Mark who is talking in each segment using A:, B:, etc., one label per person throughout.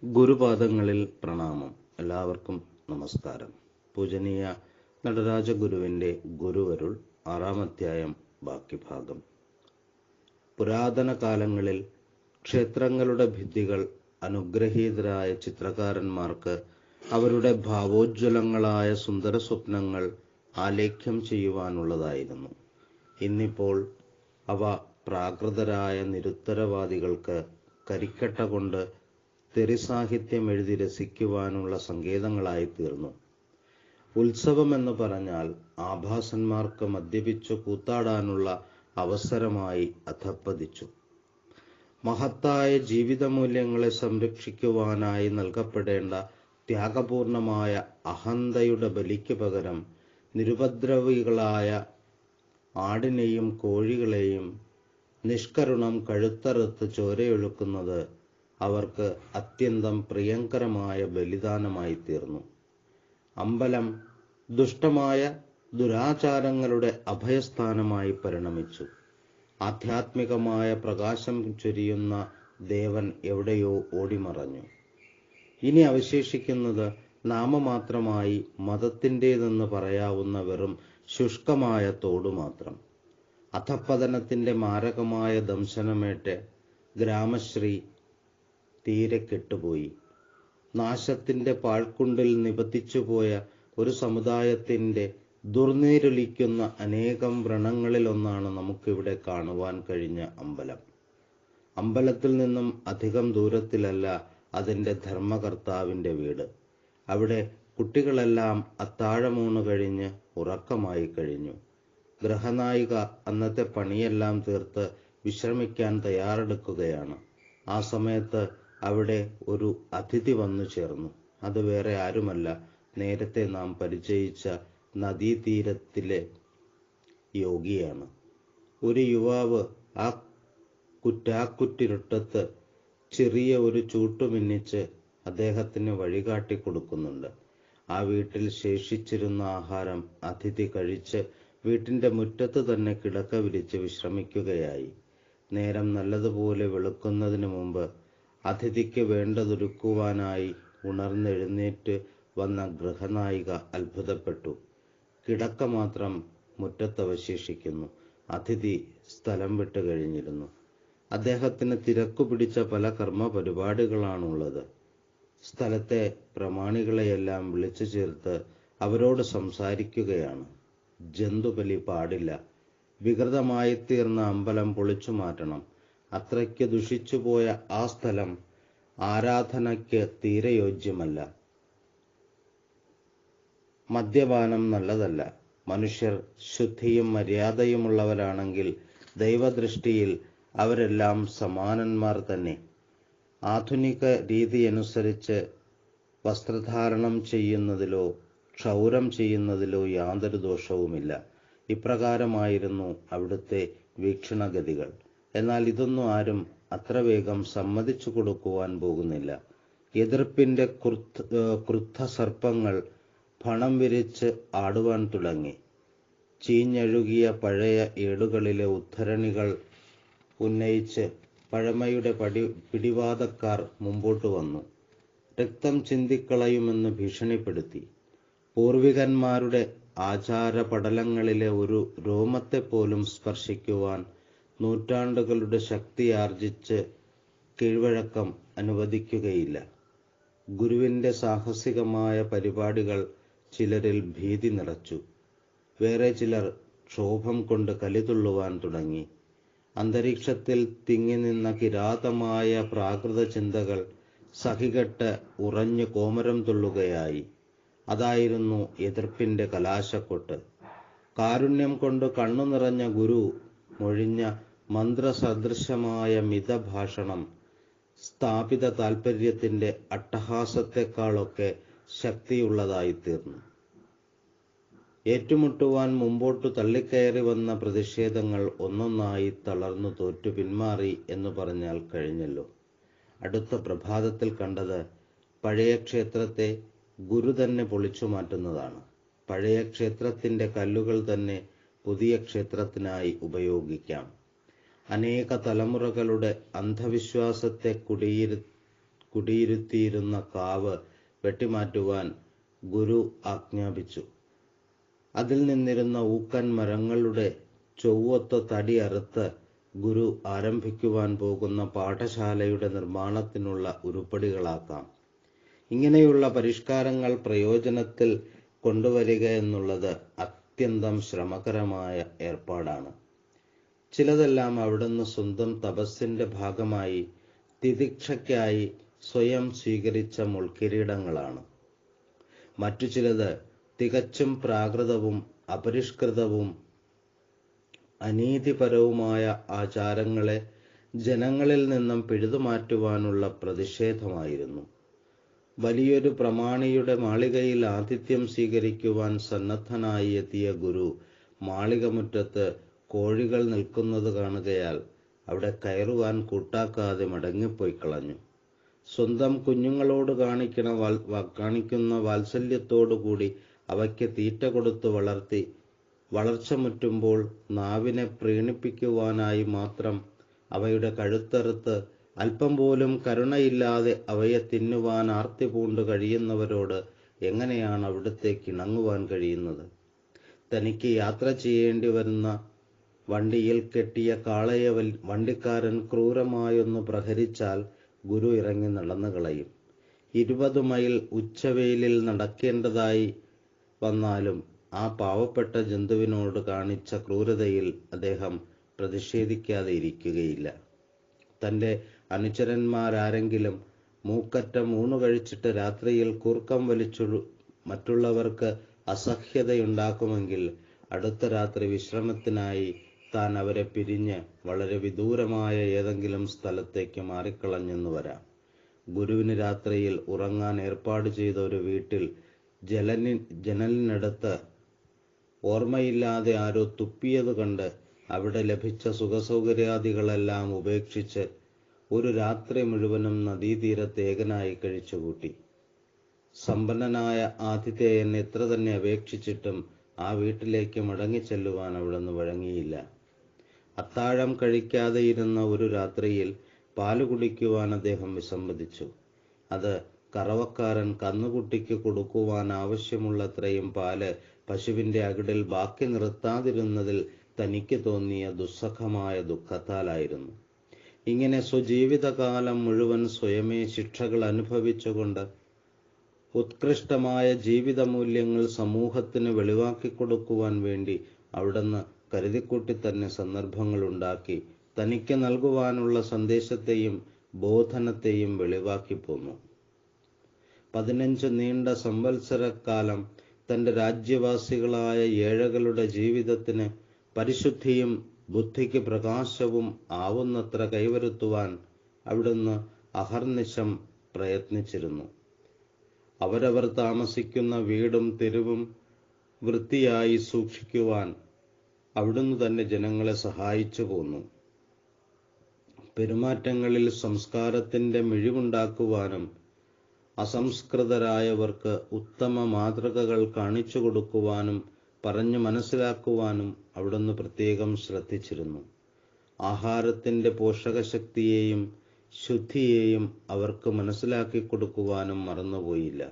A: ഗുരുപാദങ്ങളിൽ പ്രണാമം. എല്ലാവർക്കും നമസ്കാരം. പൂജനീയ നടരാജ ഗുരുവിൻ്റെ ഗുരുവരുൾ 6-ാം അധ്യായം ബാക്കി ഭാഗം. പുരാതന കാലങ്ങളിൽ ക്ഷേത്രങ്ങളുടെ ഭിത്തികൾ അനുഗ്രഹീതരായ ചിത്രകാരന്മാർക്ക് അവരുടെ ഭാവോജ്വലങ്ങളായ സുന്ദര സ്വപ്നങ്ങൾ ആലേഖ്യം ചെയ്യുവാനുള്ളതായിരുന്നു. ഇന്നിപ്പോൾ അവ പ്രാകൃതരായ നിരുത്തരവാദികൾക്ക് കരിക്കട്ട കൊണ്ട് തെറിസാഹിത്യം എഴുതി രസിക്കുവാനുള്ള സങ്കേതങ്ങളായി തീർന്നു. ഉത്സവമെന്ന് പറഞ്ഞാൽ ആഭാസന്മാർക്ക് മദ്യപിച്ചു കൂത്താടാനുള്ള അവസരമായി അധപ്പതിച്ചു. മഹത്തായ ജീവിതമൂല്യങ്ങളെ സംരക്ഷിക്കുവാനായി നൽകപ്പെടേണ്ട ത്യാഗപൂർണമായ അഹന്തയുടെ ബലിക്ക് പകരം നിരുപദ്രവികളായ ആടിനെയും കോഴികളെയും നിഷ്കരുണം കഴുത്തറുത്ത് ചോരയൊഴുക്കുന്നത് അവർക്ക് അത്യന്തം പ്രിയങ്കരമായ ബലിദാനമായി തീർന്നു. അമ്പലം ദുഷ്ടമായ ദുരാചാരങ്ങളുടെ അഭയസ്ഥാനമായി പരിണമിച്ചു. ആധ്യാത്മികമായ പ്രകാശം ചൊരിയുന്ന ദേവൻ എവിടെയോ ഓടിമറഞ്ഞു. ഇനി അവശേഷിക്കുന്നത് നാമമാത്രമായി മതത്തിൻ്റേതെന്ന് പറയാവുന്ന വെറും ശുഷ്കമായ തോട് മാത്രം. അധപ്പതനത്തിൻ്റെ മാരകമായ ദംശനമേറ്റ് ഗ്രാമശ്രീ തീരെ കെട്ടുപോയി. നാശത്തിൻ്റെ പാഴ്ക്കുണ്ടിൽ നിബദ്ധിച്ചുപോയ ഒരു സമുദായത്തിൻ്റെ ദുർനീരൊലിക്കുന്ന അനേകം വ്രണങ്ങളിലൊന്നാണ് നമുക്കിവിടെ കാണുവാൻ കഴിഞ്ഞ അമ്പലം. അമ്പലത്തിൽ നിന്നും അധികം ദൂരത്തിലല്ല അതിൻ്റെ ധർമ്മകർത്താവിൻ്റെ വീട്. അവിടെ കുട്ടികളെല്ലാം അത്താഴമൂണ് കഴിഞ്ഞ് ഉറക്കമായി കഴിഞ്ഞു. ഗൃഹനായിക അന്നത്തെ പണിയെല്ലാം തീർത്ത് വിശ്രമിക്കാൻ തയ്യാറെടുക്കുകയാണ്. ആ സമയത്ത് അവിടെ ഒരു അതിഥി വന്നു ചേർന്നു. അത് വേറെ ആരുമല്ല, നേരത്തെ നാം പരിചയിച്ച നദീതീരത്തിലെ യോഗിയാണ്. ഒരു യുവാവ് ആ കുറ്റാക്കുറ്റിരുട്ടത്ത് ചെറിയ ഒരു ചൂട്ടുമിന്നിച്ച് അദ്ദേഹത്തിന് വഴികാട്ടി കൊടുക്കുന്നുണ്ട്. ആ വീട്ടിൽ ശേഷിച്ചിരുന്ന ആഹാരം അതിഥി കഴിച്ച് വീട്ടിൻ്റെ മുറ്റത്ത് തന്നെ കിടക്ക വിരിച്ച് വിശ്രമിക്കുകയായി. നേരം നല്ലതുപോലെ വെളുക്കുന്നതിന് മുമ്പ് അതിഥിക്ക് വേണ്ടതൊരുക്കുവാനായി ഉണർന്നെഴുന്നേറ്റ് വന്ന ഗൃഹനായിക അത്ഭുതപ്പെട്ടു. കിടക്ക മാത്രം മുറ്റത്തവശേഷിക്കുന്നു. അതിഥി സ്ഥലം വിട്ട് കഴിഞ്ഞിരുന്നു. അദ്ദേഹത്തിന് തിരക്കു പിടിച്ച പല കർമ്മ പരിപാടികളാണുള്ളത്. സ്ഥലത്തെ പ്രമാണികളെയെല്ലാം വിളിച്ചു ചേർത്ത് അവരോട് സംസാരിക്കുകയാണ്. ജന്തുബലി പാടില്ല. വികൃതമായി തീർന്ന അമ്പലം പൊളിച്ചു മാറ്റണം. അത്രയ്ക്ക് ദുഷിച്ചുപോയ ആ സ്ഥലം ആരാധനയ്ക്ക് തീരെ യോജ്യമല്ല. മദ്യപാനം നല്ലതല്ല. മനുഷ്യർ ശുദ്ധിയും മര്യാദയുമുള്ളവരാണെങ്കിൽ ദൈവദൃഷ്ടിയിൽ അവരെല്ലാം സമാനന്മാർ തന്നെ. ആധുനിക രീതിയനുസരിച്ച് വസ്ത്രധാരണം ചെയ്യുന്നതിലോ ക്ഷൗരം ചെയ്യുന്നതിലോ യാതൊരു ദോഷവുമില്ല. ഇപ്രകാരമായിരുന്നു അവിടുത്തെ വീക്ഷണഗതികൾ. എന്നാൽ ഇതൊന്നും ആരും അത്ര വേഗം സമ്മതിച്ചു കൊടുക്കുവാൻ പോകുന്നില്ല. എതിർപ്പിൻ്റെ ക്രുദ്ധ സർപ്പങ്ങൾ പണം വിരിച്ച് ആടുവാൻ തുടങ്ങി. ചീഞ്ഞഴുകിയ പഴയ ഏടുകളിലെ ഉദ്ധരണികൾ ഉന്നയിച്ച് പഴമയുടെ പിടിവാദക്കാർ മുമ്പോട്ട് വന്നു. രക്തം ചിന്തിക്കളയുമെന്ന് ഭീഷണിപ്പെടുത്തി. പൂർവികന്മാരുടെ ആചാരപടലങ്ങളിലെ ഒരു രോമത്തെപ്പോലും സ്പർശിക്കുവാൻ നൂറ്റാണ്ടുകളുടെ ശക്തിയാർജിച്ച് കീഴ്വഴക്കം അനുവദിക്കുകയില്ല. ഗുരുവിൻ്റെ സാഹസികമായ പരിപാടികൾ ചിലരിൽ ഭീതി നിറച്ചു. വേറെ ചിലർ ക്ഷോഭം കൊണ്ട് കലിതുള്ളുവാൻ തുടങ്ങി. അന്തരീക്ഷത്തിൽ തിങ്ങി നിന്ന കിരാതമായ പ്രാകൃത ചിന്തകൾ സഹികെട്ട് ഉറഞ്ഞു കോമരം തുള്ളുകയായി. അതായിരുന്നു എതിർപ്പിൻ്റെ കലാശക്കൊട്ട്. കാരുണ്യം കൊണ്ട് കണ്ണു നിറഞ്ഞ ഗുരു മൊഴിഞ്ഞ മന്ത്രസദൃശമായ മിതഭാഷണം സ്ഥാപിത താൽപര്യത്തിൻ്റെ അട്ടഹാസത്തെക്കാളൊക്കെ ശക്തിയുള്ളതായിത്തീർന്നു. ഏറ്റുമുട്ടുവാൻ മുമ്പോട്ടു തള്ളിക്കയറി വന്ന പ്രതിഷേധങ്ങൾ ഒന്നൊന്നായി തളർന്നു തോറ്റു പിന്മാറി എന്ന് പറഞ്ഞാൽ കഴിഞ്ഞല്ലോ. അടുത്ത പ്രഭാതത്തിൽ കണ്ടത് പഴയ ക്ഷേത്രത്തെ ഗുരു തന്നെ പൊളിച്ചു മാറ്റുന്നതാണ്. പഴയ ക്ഷേത്രത്തിൻ്റെ കല്ലുകൾ തന്നെ പുതിയ ക്ഷേത്രത്തിനായി ഉപയോഗിക്കാം. അനേക തലമുറകളുടെ അന്ധവിശ്വാസത്തെ കുടിയിരുത്തിയിരുന്ന കാവ് വെട്ടിമാറ്റുവാൻ ഗുരു ആജ്ഞാപിച്ചു. അതിൽ നിന്നിരുന്ന ഊക്കൻ മരങ്ങളുടെ ചൊവ്വൊത്ത തടി അറുത്ത് ഗുരു ആരംഭിക്കുവാൻ പോകുന്ന പാഠശാലയുടെ നിർമ്മാണത്തിനുള്ള ഉരുപ്പടികളാക്കാം. ഇങ്ങനെയുള്ള പരിഷ്കാരങ്ങൾ പ്രയോജനത്തിൽ കൊണ്ടുവരിക എന്നുള്ളത് അത്യന്തം ശ്രമകരമായ ഏർപ്പാടാണ്. ചിലതെല്ലാം അവിടുന്ന് സ്വന്തം തപസ്സിന്റെ ഭാഗമായി തിതിക്ഷയ്ക്കായി സ്വയം സ്വീകരിച്ച മുൾക്കിരീടങ്ങളാണ്. മറ്റു ചിലത് തികച്ചും പ്രാകൃതവും അപരിഷ്കൃതവും അനീതിപരവുമായ ആചാരങ്ങളെ ജനങ്ങളിൽ നിന്നും പിഴുതുമാറ്റുവാനുള്ള പ്രതിഷേധമായിരുന്നു. വലിയൊരു പ്രമാണിയുടെ മാളികയിൽ ആതിഥ്യം സ്വീകരിക്കുവാൻ സന്നദ്ധനായി എത്തിയ ഗുരു മാളികമുറ്റത്ത് കോഴികൾ നിൽക്കുന്നത് കാണുകയാൽ അവിടെ കയറുവാൻ കൂട്ടാക്കാതെ മടങ്ങിപ്പോയി കളഞ്ഞു. സ്വന്തം കുഞ്ഞുങ്ങളോട് കാണിക്കുന്ന വാത്സല്യത്തോടുകൂടി അവയ്ക്ക് തീറ്റ കൊടുത്ത് വളർത്തി വളർച്ച മുറ്റുമ്പോൾ നാവിനെ പ്രീണിപ്പിക്കുവാനായി മാത്രം അവയുടെ കഴുത്തറുത്ത് അല്പം പോലും കരുണയില്ലാതെ അവയെ തിന്നുവാൻ ആർത്തി പൂണ്ട് കഴിയുന്നവരോട് എങ്ങനെയാണ് അവിടുത്തേക്ക് ഇണങ്ങുവാൻ കഴിയുന്നത്? തനിക്ക് യാത്ര ചെയ്യേണ്ടി വരുന്ന വണ്ടിയിൽ കെട്ടിയ കാളയെ വണ്ടിക്കാരൻ ക്രൂരമായൊന്ന് പ്രഹരിച്ചാൽ ഗുരു ഇറങ്ങി നടന്നു കളയും. 20 മൈൽ ഉച്ചവെയിലിൽ നടക്കേണ്ടതായി വന്നാലും ആ പാവപ്പെട്ട ജന്തുവിനോട് കാണിച്ച ക്രൂരതയിൽ അദ്ദേഹം പ്രതിഷേധിക്കാതെ ഇരിക്കുകയില്ല. തൻ്റെ അനുചരന്മാരാരെങ്കിലും മൂക്കറ്റം ഊണു കഴിച്ചിട്ട് രാത്രിയിൽ കൂർക്കം വലിച്ചു മറ്റുള്ളവർക്ക് അസഹ്യതയുണ്ടാക്കുമെങ്കിൽ അടുത്ത രാത്രി വിശ്രമത്തിനായി താൻ അവരെ പിരിഞ്ഞ് വളരെ വിദൂരമായ ഏതെങ്കിലും സ്ഥലത്തേക്ക് മാറിക്കളഞ്ഞെന്ന് വരാം. ഗുരുവിന് രാത്രിയിൽ ഉറങ്ങാൻ ഏർപ്പാട് ചെയ്ത ഒരു വീട്ടിൽ ജനലിനടുത്ത് ഓർമ്മയില്ലാതെ ആരോ തുപ്പിയത് കണ്ട് അവിടെ ലഭിച്ച സുഖസൗകര്യാദികളെല്ലാം ഉപേക്ഷിച്ച് ഒരു രാത്രി മുഴുവനും നദീതീരത്ത് ഏകനായി കഴിച്ചുകൂട്ടി. സമ്പന്നനായ ആതിഥേയൻ എത്ര തന്നെ അപേക്ഷിച്ചിട്ടും ആ വീട്ടിലേക്ക് മടങ്ങിച്ചെല്ലുവാൻ അവിടുന്ന് വഴങ്ങിയില്ല. അത്താഴം കഴിക്കാതെ ഇരുന്ന ഒരു രാത്രിയിൽ പാല് കുടിക്കുവാൻ അദ്ദേഹം വിസമ്മതിച്ചു. അത് കറവക്കാരൻ കന്നുകുട്ടിക്ക് കൊടുക്കുവാൻ ആവശ്യമുള്ളത്രയും പാല് പശുവിന്റെ അകിടിൽ ബാക്കി നിർത്താതിരുന്നതിൽ തനിക്ക് തോന്നിയ ദുസ്സഹമായ ദുഃഖത്താലായിരുന്നു. ഇങ്ങനെ സ്വജീവിതകാലം മുഴുവൻ സ്വയമേ ശിക്ഷകൾ അനുഭവിച്ചുകൊണ്ട് ഉത്കൃഷ്ടമായ ജീവിത മൂല്യങ്ങൾ സമൂഹത്തിന് വെളിവാക്കിക്കൊടുക്കുവാൻ വേണ്ടി അവിടുന്ന് കരുതിക്കൂട്ടി തന്നെ സന്ദർഭങ്ങളുണ്ടാക്കി തനിക്ക് നൽകുവാനുള്ള സന്ദേശത്തെയും ബോധനത്തെയും വെളിവാക്കി പോന്നു. 15 നീണ്ട സംവത്സരക്കാലം തൻ്റെ രാജ്യവാസികളായ ഏഴകളുടെ ജീവിതത്തിന് പരിശുദ്ധിയും ബുദ്ധിക്ക് പ്രകാശവും ആവുന്നത്ര കൈവരുത്തുവാൻ അവിടുന്ന് അഹർനിശം പ്രയത്നിച്ചിരുന്നു. അവരവർ താമസിക്കുന്ന വീടും തെരുവും വൃത്തിയായി സൂക്ഷിക്കുവാൻ അവിടുന്ന് തന്നെ ജനങ്ങളെ സഹായിച്ചു പോന്നു. പെരുമാറ്റങ്ങളിൽ സംസ്കാരത്തിൻ്റെ മിഴിവുണ്ടാക്കുവാനും അസംസ്കൃതരായവർക്ക് ഉത്തമ മാതൃകകൾ കാണിച്ചു കൊടുക്കുവാനും പറഞ്ഞു മനസ്സിലാക്കുവാനും അവിടുന്ന് പ്രത്യേകം ശ്രദ്ധിച്ചിരുന്നു. ആഹാരത്തിൻ്റെ പോഷകശക്തിയെയും ശുദ്ധിയെയും അവർക്ക് മനസ്സിലാക്കി കൊടുക്കുവാനും മറന്നുപോയില്ല.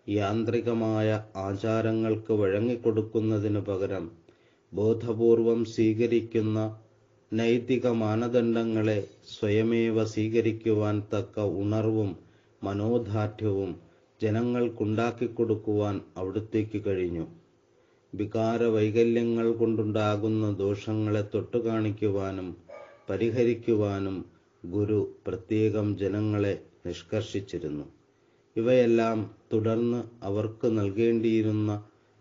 A: യാന്ത്രികമായ ആചാരങ്ങൾക്ക് വഴങ്ങിക്കൊടുക്കുന്നതിനു പകരം ബോധപൂർവം സ്വീകരിക്കുന്ന നൈതിക മാനദണ്ഡങ്ങളെ സ്വയമേവ സ്വീകരിക്കുവാൻ തക്ക ഉണർവും മനോദാർഢ്യവും ജനങ്ങൾക്കുണ്ടാക്കിക്കൊടുക്കുവാൻ അവിടുത്തേക്ക് കഴിഞ്ഞു. വികാരവൈകല്യങ്ങൾ കൊണ്ടുണ്ടാകുന്ന ദോഷങ്ങളെ തൊട്ടുകാണിക്കുവാനും പരിഹരിക്കുവാനും ഗുരു പ്രത്യേകം ജനങ്ങളെ നിഷ്കർഷിച്ചിരുന്നു. ഇവയെല്ലാം തുടർന്ന് അവർക്ക് നൽകേണ്ടിയിരുന്ന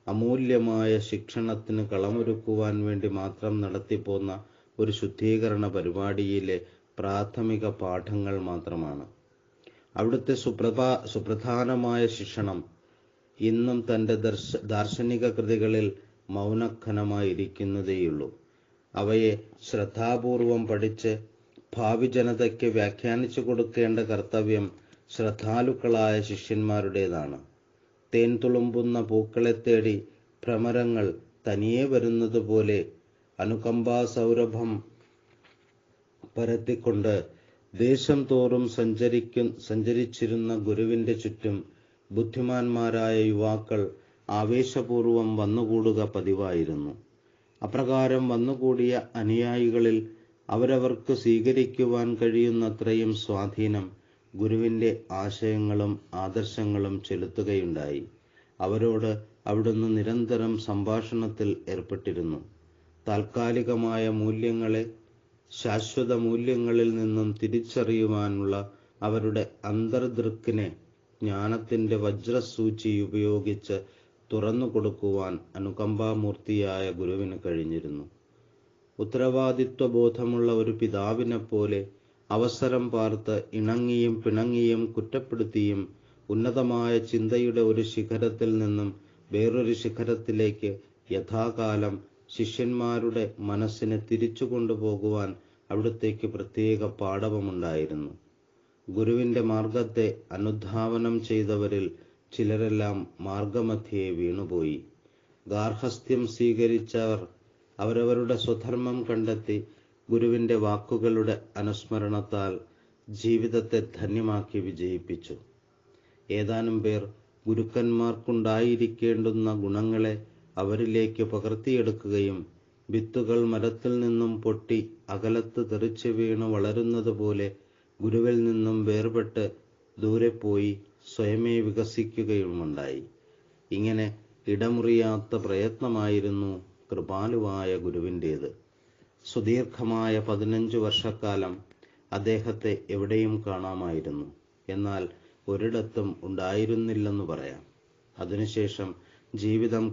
A: അമൂല്യമായ ശിക്ഷണത്തിന് കളമൊരുക്കുവാൻ വേണ്ടി മാത്രം നടത്തിപ്പോന്ന ഒരു ശുദ്ധീകരണ പരിപാടിയിലെ പ്രാഥമിക പാഠങ്ങൾ മാത്രമാണ്. അവിടുത്തെ സുപ്രധാനമായ ശിക്ഷണം ഇന്നും തൻ്റെ ദാർശനിക കൃതികളിൽ മൗനഘനമായിരിക്കുന്നതേയുള്ളൂ. അവയെ ശ്രദ്ധാപൂർവം പഠിച്ച് ഭാവി ജനതയ്ക്ക് വ്യാഖ്യാനിച്ചു കൊടുക്കേണ്ട കർത്തവ്യം ശ്രദ്ധാലുക്കളായ ശിഷ്യന്മാരുടേതാണ്. തേൻ തുളുമ്പുന്ന പൂക്കളെ തേടി ഭ്രമരങ്ങൾ തനിയെ വരുന്നത് പോലെ അനുകമ്പാസൗരഭം പരത്തിക്കൊണ്ട് ദേശം തോറും സഞ്ചരിച്ചിരുന്ന ഗുരുവിന്റെ ചുറ്റും ബുദ്ധിമാന്മാരായ യുവാക്കൾ ആവേശപൂർവം വന്നുകൂടുക പതിവായിരുന്നു. അപ്രകാരം വന്നുകൂടിയ അനുയായികളിൽ അവരവർക്ക് സ്വീകരിക്കുവാൻ കഴിയുന്നത്രയും സ്വാധീനം ഗുരുവിന്റെ ആശയങ്ങളും ആദർശങ്ങളും ചെലുത്തുകയുണ്ടായി. അവരോട് അവിടുന്ന് നിരന്തരം സംഭാഷണത്തിൽ ഏർപ്പെട്ടിരുന്നു. താൽക്കാലികമായ മൂല്യങ്ങളെ ശാശ്വത മൂല്യങ്ങളിൽ നിന്നും തിരിച്ചറിയുവാനുള്ള അവരുടെ അന്തർദൃക്കിനെ ജ്ഞാനത്തിന്റെ വജ്രസൂചി ഉപയോഗിച്ച് തുറന്നു കൊടുക്കുവാൻ അനുകമ്പാമൂർത്തിയായ ഗുരുവിന് കഴിഞ്ഞിരുന്നു. ഉത്തരവാദിത്വബോധമുള്ള ഒരു പിതാവിനെ പോലെ അവസരം പാർത്ത് ഇണങ്ങിയും പിണങ്ങിയും കുറ്റപ്പെടുത്തിയും ഉന്നതമായ ചിന്തയുടെ ഒരു ശിഖരത്തിൽ നിന്നും വേറൊരു ശിഖരത്തിലേക്ക് യഥാകാലം ശിഷ്യന്മാരുടെ മനസ്സിനെ തിരിച്ചു കൊണ്ടുപോകുവാൻ അവിടുത്തേക്ക് പ്രത്യേക പാടവമുണ്ടായിരുന്നു. ഗുരുവിന്റെ മാർഗത്തെ അനുധാവനം ചെയ്തവരിൽ ചിലരെല്ലാം മാർഗമധ്യേ വീണുപോയി. ഗാർഹസ്ഥ്യം സ്വീകരിച്ചവർ അവരവരുടെ സ്വധർമ്മം കണ്ടെത്തി ഗുരുവിന്റെ വാക്കുകളുടെ അനുസ്മരണത്താൽ ജീവിതത്തെ ധന്യമാക്കി വിജയിപ്പിച്ചു. ഏതാനും പേർ ഗുരുക്കന്മാർക്കുണ്ടായിരിക്കേണ്ടുന്ന ഗുണങ്ങളെ അവരിലേക്ക് പകർത്തിയെടുക്കുകയും വിത്തുകൾ മരത്തിൽ നിന്നും പൊട്ടി അകലത്ത് തെറിച്ചു വീണ് വളരുന്നത് പോലെ ഗുരുവിൽ നിന്നും വേർപെട്ട് ദൂരെ പോയി സ്വയമേ വികസിക്കുകയുമുണ്ടായി. ഇങ്ങനെ ഇടമുറിയാത്ത പ്രയത്നമായിരുന്നു കൃപാലുവായ ഗുരുവിൻ്റേത്. സുദീർഘമായ 15 വർഷക്കാലം അദ്ദേഹത്തെ എവിടെയും കാണാമായിരുന്നു. എന്നാൽ ഒരിടത്തും ഉണ്ടായിരുന്നില്ലെന്ന് പറയാം. അതിനുശേഷം ജീവിതം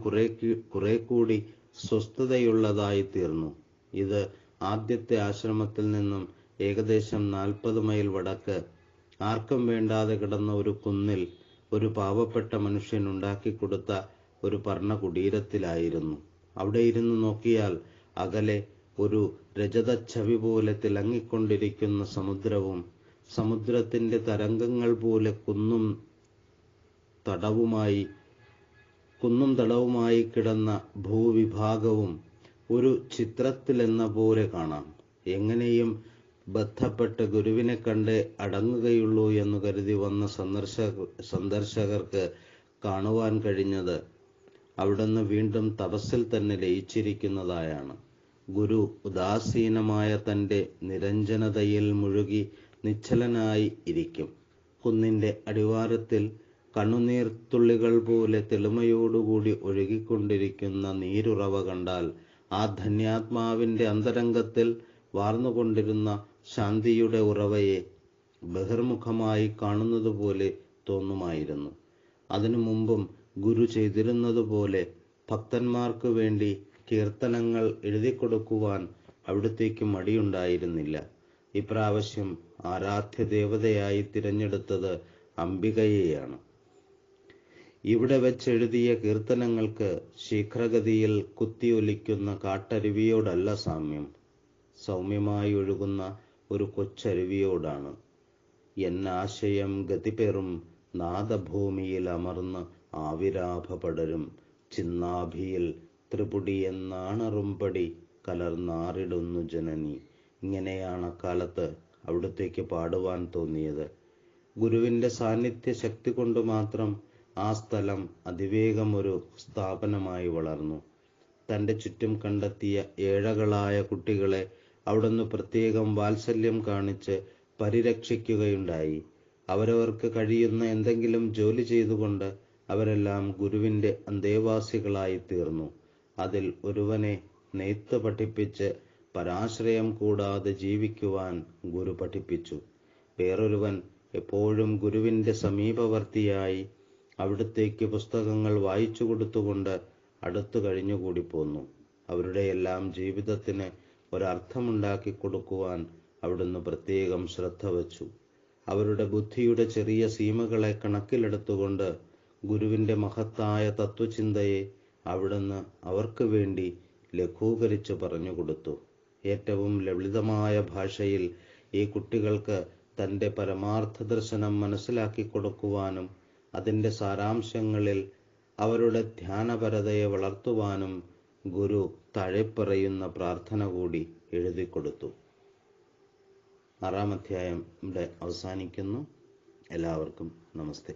A: കുറെ കൂടി സ്വസ്ഥതയുള്ളതായി തീർന്നു. ഇത് ആദ്യത്തെ ആശ്രമത്തിൽ നിന്നും ഏകദേശം 40 മൈൽ വടക്ക് ആർക്കും വേണ്ടാതെ കിടന്ന ഒരു കുന്നിൽ ഒരു പാവപ്പെട്ട മനുഷ്യൻ ഉണ്ടാക്കിക്കൊടുത്ത ഒരു പർണകുടീരത്തിലായിരുന്നു. അവിടെ ഇരുന്ന് നോക്കിയാൽ അകലെ ഒരു രജതച്ഛവി പോലെ തിളങ്ങിക്കൊണ്ടിരിക്കുന്ന സമുദ്രവും സമുദ്രത്തിന്റെ തരംഗങ്ങൾ പോലെ കുന്നും തടവുമായി കിടന്ന ഭൂവിഭാഗവും ഒരു ചിത്രത്തിലെന്ന പോലെ കാണാം. എങ്ങനെയും ബന്ധപ്പെട്ട് ഗുരുവിനെ കണ്ട് അടങ്ങുകയുള്ളൂ എന്ന് കരുതി വന്ന സന്ദർശകർക്ക് കാണുവാൻ കഴിഞ്ഞത് അവിടുന്ന് വീണ്ടും തപസ്സിൽ തന്നെ ലയിച്ചിരിക്കുന്നതായാണ്. ഗുരു ഉദാസീനമായ തൻ്റെ നിരഞ്ജനതയിൽ മുഴുകി നിശ്ചലനായി ഇരിക്കും. കുന്നിന്റെ അടിവാരത്തിൽ കണ്ണുനീർത്തുള്ളികൾ പോലെ തെളിമയോടുകൂടി ഒഴുകിക്കൊണ്ടിരിക്കുന്ന നീരുറവ കണ്ടാൽ ആ ധന്യാത്മാവിന്റെ അന്തരംഗത്തിൽ വാർന്നുകൊണ്ടിരുന്ന ശാന്തിയുടെ ഉറവയെ ബഹിർമുഖമായി കാണുന്നതുപോലെ തോന്നുമായിരുന്നു. അതിനു മുമ്പും ഗുരു ചെയ്തിരുന്നതുപോലെ ഭക്തന്മാർക്ക് വേണ്ടി കീർത്തനങ്ങൾ എഴുതിക്കൊടുക്കുവാൻ അവിടുത്തേക്ക് മടിയുണ്ടായിരുന്നില്ല. ഇപ്രാവശ്യം ആരാധ്യ ദേവതയായി തിരഞ്ഞെടുത്തത് അംബികയെയാണ്. ഇവിടെ വെച്ചെഴുതിയ കീർത്തനങ്ങൾക്ക് ശീഘ്രഗതിയിൽ കുത്തിയൊലിക്കുന്ന കാട്ടരുവിയോടല്ല സാമ്യം, സൗമ്യമായി ഒഴുകുന്ന ഒരു കൊച്ചരുവിയോടാണ്. എന്നാശയം ഗതിപെറും നാദഭൂമിയിൽ അമർന്ന് ആവിരാഭപടരും ചിന്നാഭിയിൽ ത്രിപുടി എന്നാണറുംപടി കലർന്നാറിടുന്നു ജനനി. ഇങ്ങനെയാണ് അക്കാലത്ത് അവിടുത്തേക്ക് പാടുവാൻ തോന്നിയത്. ഗുരുവിന്റെ സാന്നിധ്യ ശക്തി കൊണ്ട് മാത്രം ആ സ്ഥലം അതിവേഗം ഒരു സ്ഥാപനമായി വളർന്നു. തൻ്റെ ചുറ്റും കണ്ടെത്തിയ ഏഴകളായ കുട്ടികളെ അവിടുന്ന് പ്രത്യേകം വാത്സല്യം കാണിച്ച് പരിരക്ഷിക്കുകയുണ്ടായി. അവരവർക്ക് കഴിയുന്ന എന്തെങ്കിലും ജോലി ചെയ്തുകൊണ്ട് അവരെല്ലാം ഗുരുവിന്റെ അന്തേവാസികളായി തീർന്നു. അതിൽ ഒരുവനെ നെയ്ത്ത് പഠിപ്പിച്ച് പരാശ്രയം കൂടാതെ ജീവിക്കുവാൻ ഗുരു പഠിപ്പിച്ചു. വേറൊരുവൻ എപ്പോഴും ഗുരുവിന്റെ സമീപവർത്തിയായി അവിടുത്തേക്ക് പുസ്തകങ്ങൾ വായിച്ചു കൊടുത്തുകൊണ്ട് അടുത്തു കഴിഞ്ഞുകൂടി പോന്നു. അവരുടെയെല്ലാം ജീവിതത്തിന് ഒരർത്ഥമുണ്ടാക്കി കൊടുക്കുവാൻ അവിടുന്ന് പ്രത്യേകം ശ്രദ്ധ വച്ചു. അവരുടെ ബുദ്ധിയുടെ ചെറിയ സീമകളെ കണക്കിലെടുത്തുകൊണ്ട് ഗുരുവിന്റെ മഹത്തായ തത്വചിന്തയെ അവിടുന്ന് അവർക്ക് വേണ്ടി ലഘൂകരിച്ച് പറഞ്ഞുകൊടുത്തു. ഏറ്റവും ലളിതമായ ഭാഷയിൽ ഈ കുട്ടികൾക്ക് തൻ്റെ പരമാർത്ഥ ദർശനം മനസ്സിലാക്കി കൊടുക്കുവാനും അതിൻ്റെ സാരാംശങ്ങളിൽ അവരുടെ ധ്യാനപരതയെ വളർത്തുവാനും ഗുരു താഴെ പറയുന്ന പ്രാർത്ഥന കൂടി എഴുതിക്കൊടുത്തു. 6-ാം അധ്യായം ഇവിടെ അവസാനിക്കുന്നു. എല്ലാവർക്കും നമസ്തേ.